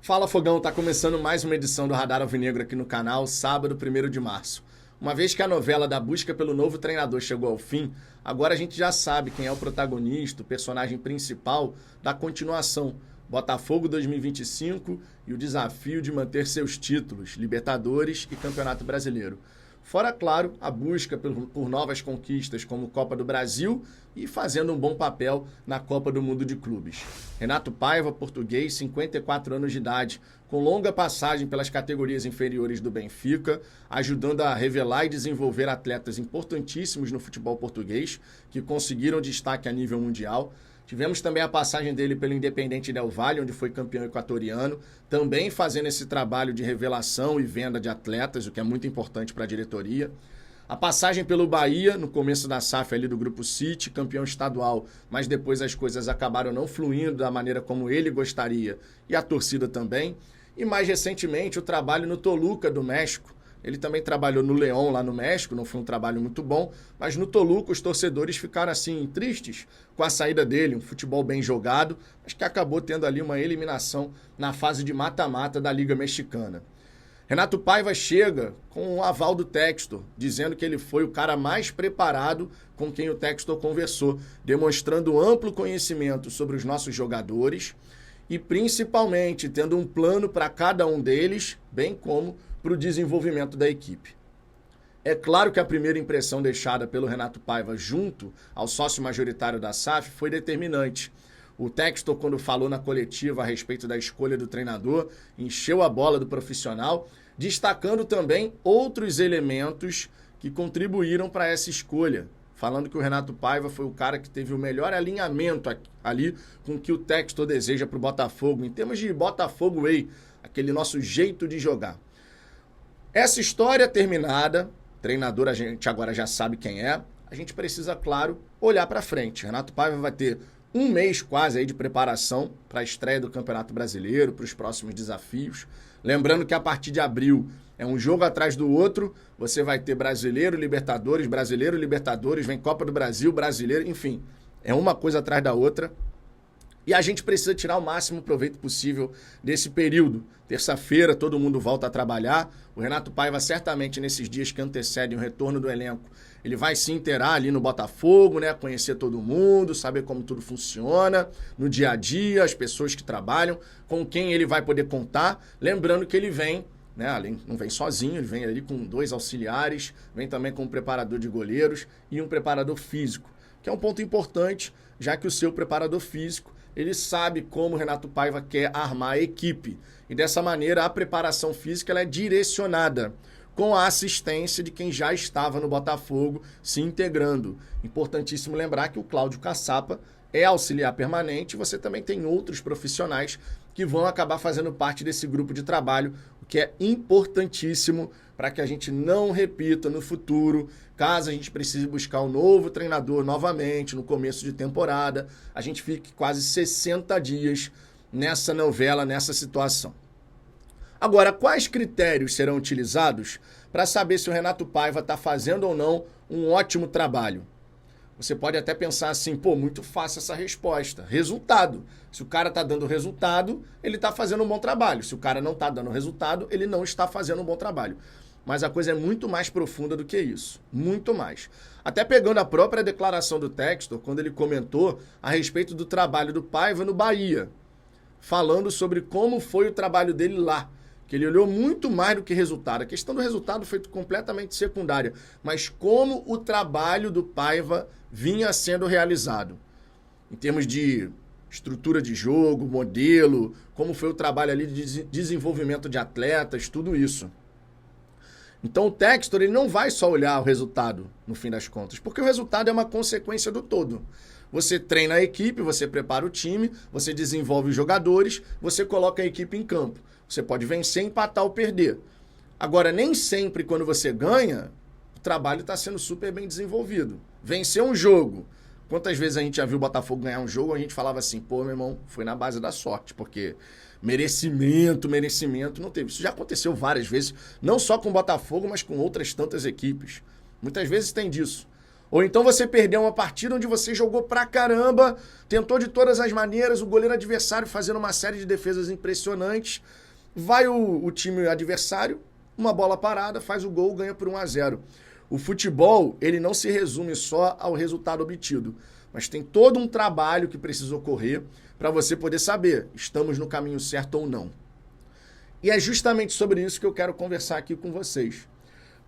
Fala Fogão, tá começando mais uma edição do Radar Alvinegro aqui no canal, sábado 1º de março. Uma vez que a novela da busca pelo novo treinador chegou ao fim, agora a gente já sabe quem é o protagonista, o personagem principal da continuação. Botafogo 2025 e o desafio de manter seus títulos, Libertadores e Campeonato Brasileiro. Fora, claro, a busca por novas conquistas como Copa do Brasil e fazendo um bom papel na Copa do Mundo de Clubes. Renato Paiva, português, 54 anos de idade, com longa passagem pelas categorias inferiores do Benfica, ajudando a revelar e desenvolver atletas importantíssimos no futebol português, que conseguiram destaque a nível mundial. Tivemos também a passagem dele pelo Independente Del Valle, onde foi campeão equatoriano, também fazendo esse trabalho de revelação e venda de atletas, o que é muito importante para a diretoria. A passagem pelo Bahia, no começo da SAF ali do Grupo City, campeão estadual, mas depois as coisas acabaram não fluindo da maneira como ele gostaria e a torcida também. E mais recentemente o trabalho no Toluca do México. Ele também trabalhou no León, lá no México, não foi um trabalho muito bom, mas no Toluca os torcedores ficaram assim tristes com a saída dele, um futebol bem jogado, mas que acabou tendo ali uma eliminação na fase de mata-mata da Liga Mexicana. Renato Paiva chega com o aval do Textor, dizendo que ele foi o cara mais preparado com quem o Textor conversou, demonstrando amplo conhecimento sobre os nossos jogadores e principalmente tendo um plano para cada um deles, bem como para o desenvolvimento da equipe. É claro que a primeira impressão deixada pelo Renato Paiva junto ao sócio majoritário da SAF foi determinante. O Textor, quando falou na coletiva a respeito da escolha do treinador, encheu a bola do profissional, destacando também outros elementos que contribuíram para essa escolha, falando que o Renato Paiva foi o cara que teve o melhor alinhamento ali com o que o Textor deseja para o Botafogo, em termos de Botafogo Way, aquele nosso jeito de jogar. Essa história terminada, treinador a gente agora já sabe quem é, a gente precisa, claro, olhar para frente. Renato Paiva vai ter um mês quase aí de preparação para a estreia do Campeonato Brasileiro, para os próximos desafios. Lembrando que a partir de abril é um jogo atrás do outro, você vai ter Brasileiro, Libertadores, vem Copa do Brasil, Brasileiro, enfim, é uma coisa atrás da outra. E a gente precisa tirar o máximo proveito possível desse período. Terça-feira todo mundo volta a trabalhar. O Renato Paiva certamente nesses dias que antecedem o retorno do elenco, ele vai se inteirar ali no Botafogo, né? Conhecer todo mundo, saber como tudo funciona no dia a dia, as pessoas que trabalham, com quem ele vai poder contar. Lembrando que ele vem, né? Não vem sozinho, ele vem ali com 2 auxiliares, vem também com um preparador de goleiros e um preparador físico, que é um ponto importante, já que o seu preparador físico ele sabe como o Renato Paiva quer armar a equipe. E dessa maneira, a preparação física ela é direcionada com a assistência de quem já estava no Botafogo se integrando. Importantíssimo lembrar que o Cláudio Caçapa é auxiliar permanente. Você também tem outros profissionais que vão acabar fazendo parte desse grupo de trabalho, o que é importantíssimo para que a gente não repita no futuro, caso a gente precise buscar um novo treinador novamente no começo de temporada, a gente fique quase 60 dias nessa novela, nessa situação. Agora, quais critérios serão utilizados para saber se o Renato Paiva está fazendo ou não um ótimo trabalho? Você pode até pensar assim, muito fácil essa resposta. Resultado. Se o cara está dando resultado, ele está fazendo um bom trabalho. Se o cara não está dando resultado, ele não está fazendo um bom trabalho. Mas a coisa é muito mais profunda do que isso. Muito mais. Até pegando a própria declaração do Textor, quando ele comentou a respeito do trabalho do Paiva no Bahia, falando sobre como foi o trabalho dele lá. Que ele olhou muito mais do que resultado. A questão do resultado foi completamente secundária. Mas como o trabalho do Paiva vinha sendo realizado. Em termos de estrutura de jogo, modelo, como foi o trabalho ali de desenvolvimento de atletas, tudo isso. Então o Textor ele não vai só olhar o resultado, no fim das contas, porque o resultado é uma consequência do todo. Você treina a equipe, você prepara o time, você desenvolve os jogadores, você coloca a equipe em campo. Você pode vencer, empatar ou perder. Agora, nem sempre quando você ganha, o trabalho está sendo super bem desenvolvido. Vencer um jogo. Quantas vezes a gente já viu o Botafogo ganhar um jogo, a gente falava assim, meu irmão, foi na base da sorte, porque merecimento não teve. Isso já aconteceu várias vezes, não só com o Botafogo, mas com outras tantas equipes. Muitas vezes tem disso. Ou então você perdeu uma partida onde você jogou pra caramba, tentou de todas as maneiras, o goleiro adversário fazendo uma série de defesas impressionantes. Vai o time adversário, uma bola parada, faz o gol, ganha por 1-0. O futebol, ele não se resume só ao resultado obtido, mas tem todo um trabalho que precisa ocorrer para você poder saber, estamos no caminho certo ou não. E é justamente sobre isso que eu quero conversar aqui com vocês.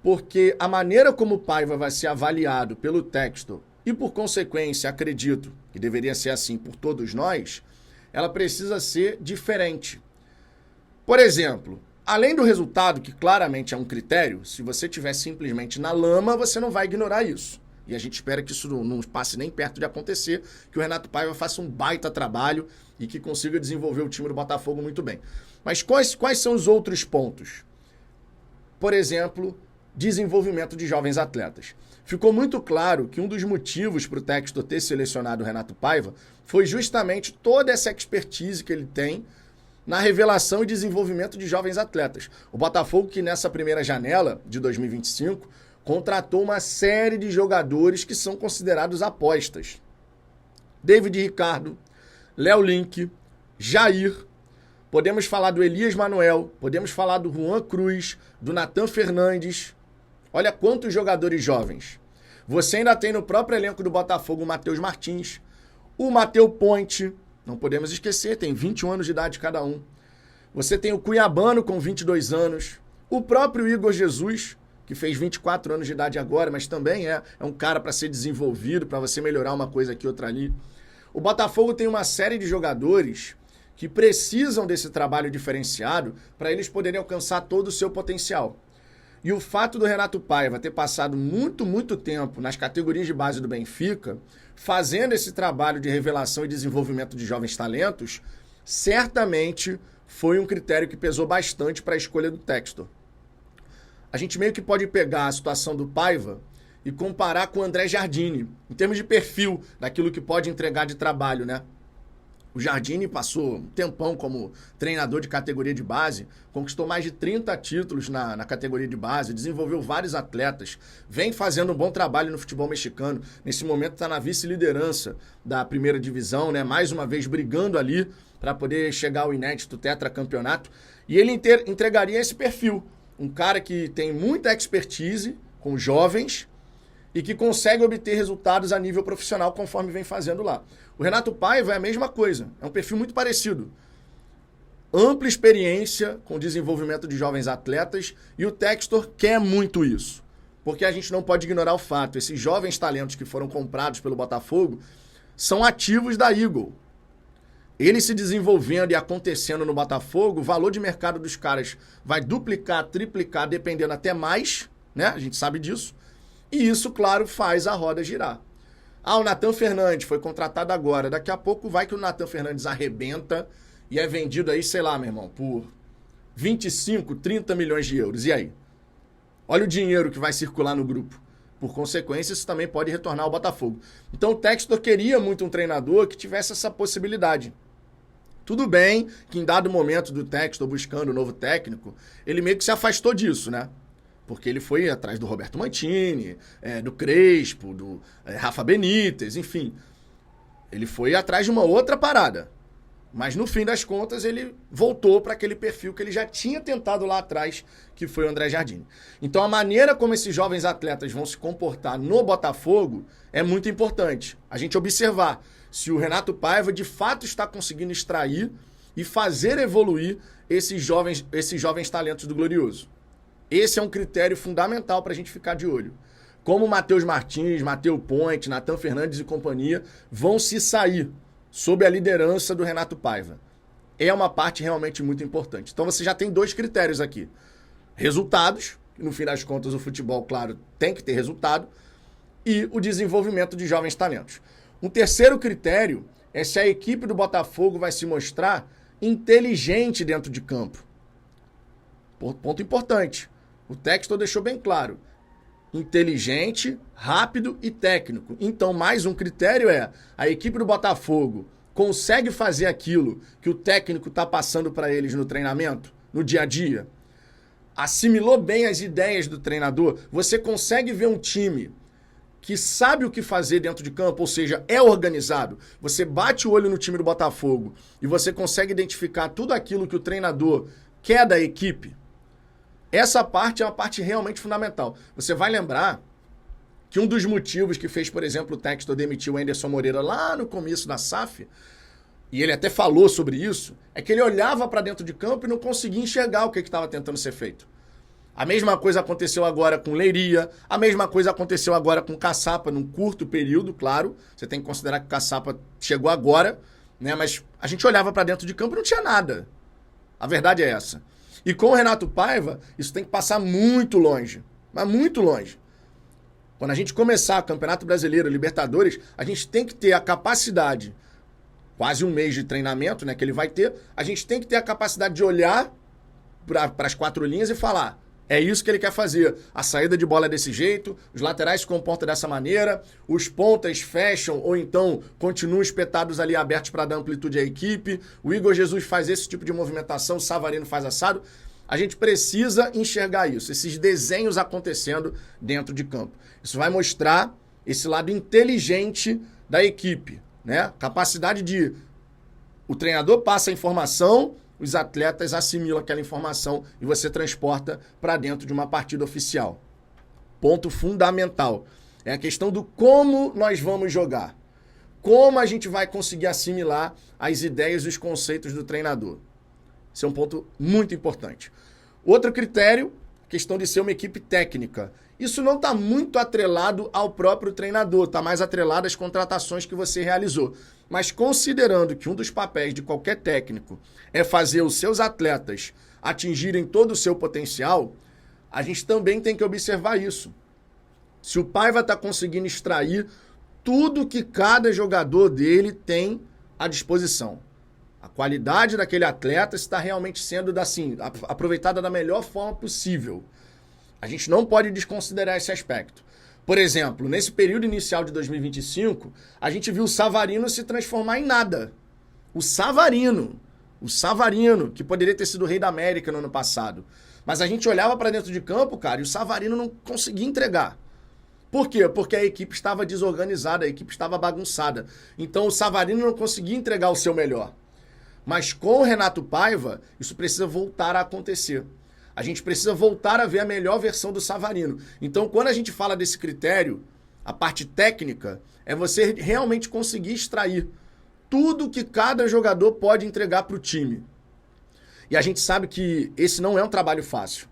Porque a maneira como o Paiva vai ser avaliado pelo Textor, e por consequência, acredito que deveria ser assim por todos nós, ela precisa ser diferente. Por exemplo, além do resultado, que claramente é um critério, se você estiver simplesmente na lama, você não vai ignorar isso. E a gente espera que isso não passe nem perto de acontecer, que o Renato Paiva faça um baita trabalho e que consiga desenvolver o time do Botafogo muito bem. Mas quais são os outros pontos? Por exemplo, desenvolvimento de jovens atletas. Ficou muito claro que um dos motivos para o Textor ter selecionado o Renato Paiva foi justamente toda essa expertise que ele tem na revelação e desenvolvimento de jovens atletas. O Botafogo, que nessa primeira janela de 2025, contratou uma série de jogadores que são considerados apostas. David Ricardo, Léo Link, Jair, podemos falar do Elias Manuel, podemos falar do Juan Cruz, do Nathan Fernandes. Olha quantos jogadores jovens. Você ainda tem no próprio elenco do Botafogo o Matheus Martins, o Matheus Ponte, não podemos esquecer, tem 21 anos de idade cada um. Você tem o Cuiabano com 22 anos, o próprio Igor Jesus, que fez 24 anos de idade agora, mas também é um cara para ser desenvolvido, para você melhorar uma coisa aqui, outra ali. O Botafogo tem uma série de jogadores que precisam desse trabalho diferenciado para eles poderem alcançar todo o seu potencial. E o fato do Renato Paiva ter passado muito tempo nas categorias de base do Benfica, fazendo esse trabalho de revelação e desenvolvimento de jovens talentos, certamente foi um critério que pesou bastante para a escolha do Textor. A gente meio que pode pegar a situação do Paiva e comparar com o André Jardine, em termos de perfil, daquilo que pode entregar de trabalho, né? O Jardine passou um tempão como treinador de categoria de base, conquistou mais de 30 títulos na categoria de base, desenvolveu vários atletas, vem fazendo um bom trabalho no futebol mexicano. Nesse momento está na vice-liderança da primeira divisão, né? Mais uma vez brigando ali para poder chegar ao inédito tetracampeonato. E ele entregaria esse perfil. Um cara que tem muita expertise com jovens e que consegue obter resultados a nível profissional conforme vem fazendo lá. O Renato Paiva é a mesma coisa, é um perfil muito parecido. Ampla experiência com desenvolvimento de jovens atletas e o Textor quer muito isso. Porque a gente não pode ignorar o fato, esses jovens talentos que foram comprados pelo Botafogo são ativos da Eagle. Eles se desenvolvendo e acontecendo no Botafogo, o valor de mercado dos caras vai duplicar, triplicar, dependendo até mais, né? A gente sabe disso. E isso, claro, faz a roda girar. Ah, o Nathan Fernandes foi contratado agora. Daqui a pouco vai que o Nathan Fernandes arrebenta e é vendido aí, sei lá, meu irmão, por 25, 30 milhões de euros. E aí? Olha o dinheiro que vai circular no grupo. Por consequência, isso também pode retornar ao Botafogo. Então o Textor queria muito um treinador que tivesse essa possibilidade. Tudo bem que em dado momento do Textor buscando um novo técnico, ele meio que se afastou disso, né? Porque ele foi atrás do Roberto Mantini, do Crespo, do Rafa Benítez, enfim. Ele foi atrás de uma outra parada. Mas no fim das contas ele voltou para aquele perfil que ele já tinha tentado lá atrás, que foi o André Jardine. Então a maneira como esses jovens atletas vão se comportar no Botafogo é muito importante. A gente observar se o Renato Paiva de fato está conseguindo extrair e fazer evoluir esses jovens talentos do Glorioso. Esse é um critério fundamental para a gente ficar de olho. Como o Matheus Martins, Matheus Ponte, Nathan Fernandes e companhia vão se sair sob a liderança do Renato Paiva. É uma parte realmente muito importante. Então você já tem dois critérios aqui. Resultados, no fim das contas o futebol, claro, tem que ter resultado, e o desenvolvimento de jovens talentos. Um terceiro critério é se a equipe do Botafogo vai se mostrar inteligente dentro de campo. Ponto importante. O Textor deixou bem claro. Inteligente, rápido e técnico. Então, mais um critério é a equipe do Botafogo consegue fazer aquilo que o técnico está passando para eles no treinamento, no dia a dia? Assimilou bem as ideias do treinador? Você consegue ver um time que sabe o que fazer dentro de campo, ou seja, é organizado, você bate o olho no time do Botafogo e você consegue identificar tudo aquilo que o treinador quer da equipe, essa parte é uma parte realmente fundamental. Você vai lembrar que um dos motivos que fez, por exemplo, o Textor demitir o Anderson Moreira lá no começo da SAF, e ele até falou sobre isso, é que ele olhava para dentro de campo e não conseguia enxergar o que estava tentando ser feito. A mesma coisa aconteceu agora com Leiria, a mesma coisa aconteceu agora com Caçapa, num curto período, claro. Você tem que considerar que o Caçapa chegou agora, né? Mas a gente olhava para dentro de campo e não tinha nada. A verdade é essa. E com o Renato Paiva, isso tem que passar muito longe, mas muito longe. Quando a gente começar o Campeonato Brasileiro, Libertadores, a gente tem que ter a capacidade, quase um mês de treinamento, né, que ele vai ter, a gente tem que ter a capacidade de olhar para as 4 linhas e falar, é isso que ele quer fazer. A saída de bola é desse jeito, os laterais se comportam dessa maneira, os pontas fecham ou então continuam espetados ali abertos para dar amplitude à equipe, o Igor Jesus faz esse tipo de movimentação, o Savarino faz assado. A gente precisa enxergar isso, esses desenhos acontecendo dentro de campo. Isso vai mostrar esse lado inteligente da equipe, né? Capacidade de... O treinador passa a informação, os atletas assimilam aquela informação e você transporta para dentro de uma partida oficial. Ponto fundamental. É a questão do como nós vamos jogar. Como a gente vai conseguir assimilar as ideias e os conceitos do treinador. Esse é um ponto muito importante. Outro critério, questão de ser uma equipe técnica. Isso não está muito atrelado ao próprio treinador, está mais atrelado às contratações que você realizou. Mas considerando que um dos papéis de qualquer técnico é fazer os seus atletas atingirem todo o seu potencial, a gente também tem que observar isso. Se o Paiva está conseguindo extrair tudo que cada jogador dele tem à disposição. A qualidade daquele atleta está realmente sendo assim, aproveitada da melhor forma possível. A gente não pode desconsiderar esse aspecto. Por exemplo, nesse período inicial de 2025, a gente viu o Savarino se transformar em nada. O Savarino, que poderia ter sido o Rei da América no ano passado. Mas a gente olhava para dentro de campo, cara, e o Savarino não conseguia entregar. Por quê? Porque a equipe estava desorganizada, a equipe estava bagunçada. Então o Savarino não conseguia entregar o seu melhor. Mas com o Renato Paiva, isso precisa voltar a acontecer. A gente precisa voltar a ver a melhor versão do Savarino. Então, quando a gente fala desse critério, a parte técnica, é você realmente conseguir extrair tudo que cada jogador pode entregar para o time. E a gente sabe que esse não é um trabalho fácil.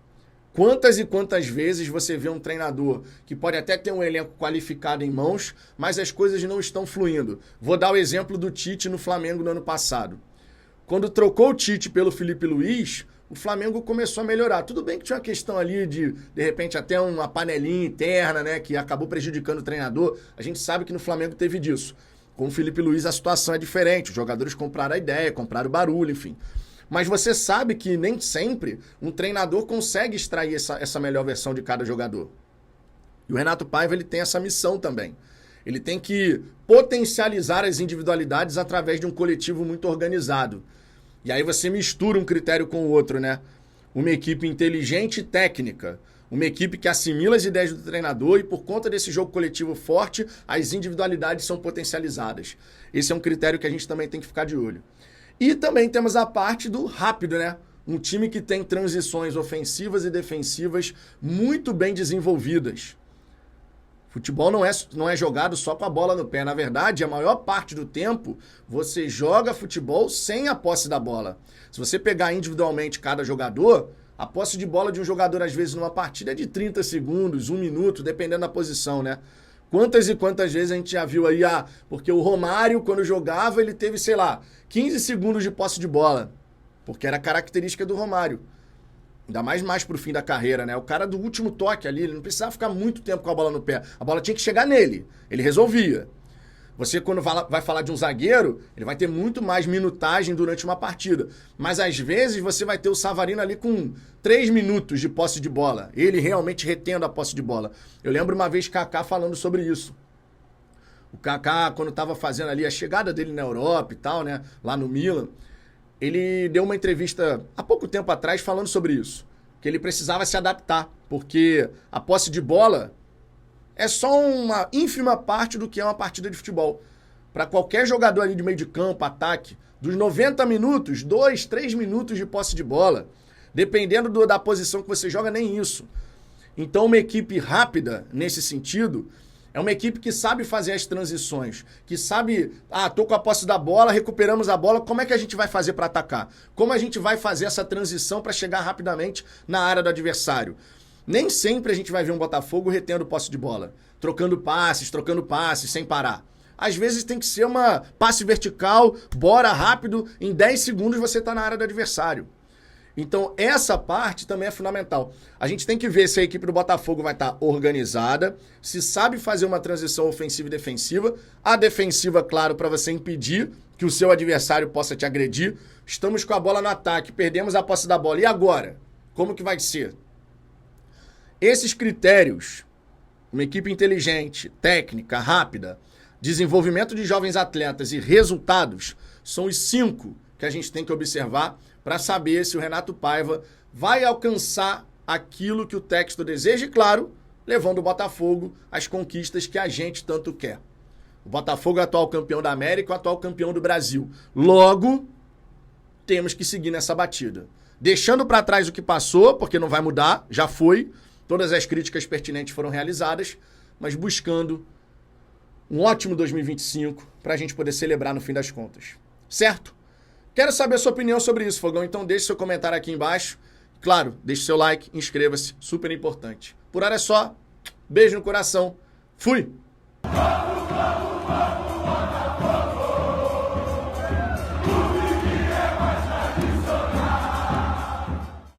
Quantas e quantas vezes você vê um treinador que pode até ter um elenco qualificado em mãos, mas as coisas não estão fluindo. Vou dar o exemplo do Tite no Flamengo no ano passado. Quando trocou o Tite pelo Felipe Luiz, o Flamengo começou a melhorar. Tudo bem que tinha uma questão ali de repente, até uma panelinha interna, né, que acabou prejudicando o treinador. A gente sabe que no Flamengo teve disso. Com o Felipe Luiz a situação é diferente. Os jogadores compraram a ideia, compraram o barulho, enfim. Mas você sabe que nem sempre um treinador consegue extrair essa melhor versão de cada jogador. E o Renato Paiva, ele tem essa missão também. Ele tem que potencializar as individualidades através de um coletivo muito organizado. E aí você mistura um critério com o outro, né? Uma equipe inteligente e técnica. Uma equipe que assimila as ideias do treinador e por conta desse jogo coletivo forte, as individualidades são potencializadas. Esse é um critério que a gente também tem que ficar de olho. E também temos a parte do rápido, né? Um time que tem transições ofensivas e defensivas muito bem desenvolvidas. Futebol não é jogado só com a bola no pé. Na verdade, a maior parte do tempo, você joga futebol sem a posse da bola. Se você pegar individualmente cada jogador, a posse de bola de um jogador, às vezes, numa partida é de 30 segundos, 1 minuto, dependendo da posição, né? Quantas e quantas vezes a gente já viu aí, porque o Romário, quando jogava, ele teve, 15 segundos de posse de bola. Porque era característica do Romário. Ainda mais pro fim da carreira, né? O cara do último toque ali, ele não precisava ficar muito tempo com a bola no pé. A bola tinha que chegar nele. Ele resolvia. Você, quando vai falar de um zagueiro, ele vai ter muito mais minutagem durante uma partida. Mas, às vezes, você vai ter o Savarino ali com 3 minutos de posse de bola. Ele realmente retendo a posse de bola. Eu lembro uma vez Kaká falando sobre isso. O Kaká, quando estava fazendo ali a chegada dele na Europa e tal, né? Lá no Milan, ele deu uma entrevista há pouco tempo atrás falando sobre isso. Que ele precisava se adaptar, porque a posse de bola é só uma ínfima parte do que é uma partida de futebol. Para qualquer jogador ali de meio de campo, ataque, dos 90 minutos, 2, 3 minutos de posse de bola. Dependendo da posição que você joga, nem isso. Então, uma equipe rápida, nesse sentido, é uma equipe que sabe fazer as transições, que sabe, tô com a posse da bola, recuperamos a bola, como é que a gente vai fazer para atacar? Como a gente vai fazer essa transição para chegar rapidamente na área do adversário? Nem sempre a gente vai ver um Botafogo retendo posse de bola, trocando passes, sem parar. Às vezes tem que ser uma passe vertical, bora rápido, em 10 segundos você está na área do adversário. Então, essa parte também é fundamental. A gente tem que ver se a equipe do Botafogo vai estar organizada, se sabe fazer uma transição ofensiva e defensiva. A defensiva, claro, para você impedir que o seu adversário possa te agredir. Estamos com a bola no ataque, perdemos a posse da bola. E agora? Como que vai ser? Esses critérios, uma equipe inteligente, técnica, rápida, desenvolvimento de jovens atletas e resultados, são os 5 que a gente tem que observar para saber se o Renato Paiva vai alcançar aquilo que o Textor deseja e, claro, levando o Botafogo às conquistas que a gente tanto quer. O Botafogo é o atual campeão da América, o atual campeão do Brasil. Logo, temos que seguir nessa batida. Deixando para trás o que passou, porque não vai mudar, já foi. Todas as críticas pertinentes foram realizadas, mas buscando um ótimo 2025 para a gente poder celebrar no fim das contas. Certo? Quero saber a sua opinião sobre isso, Fogão. Então deixe seu comentário aqui embaixo. Claro, deixe seu like, inscreva-se, super importante. Por hora é só. Beijo no coração. Fui!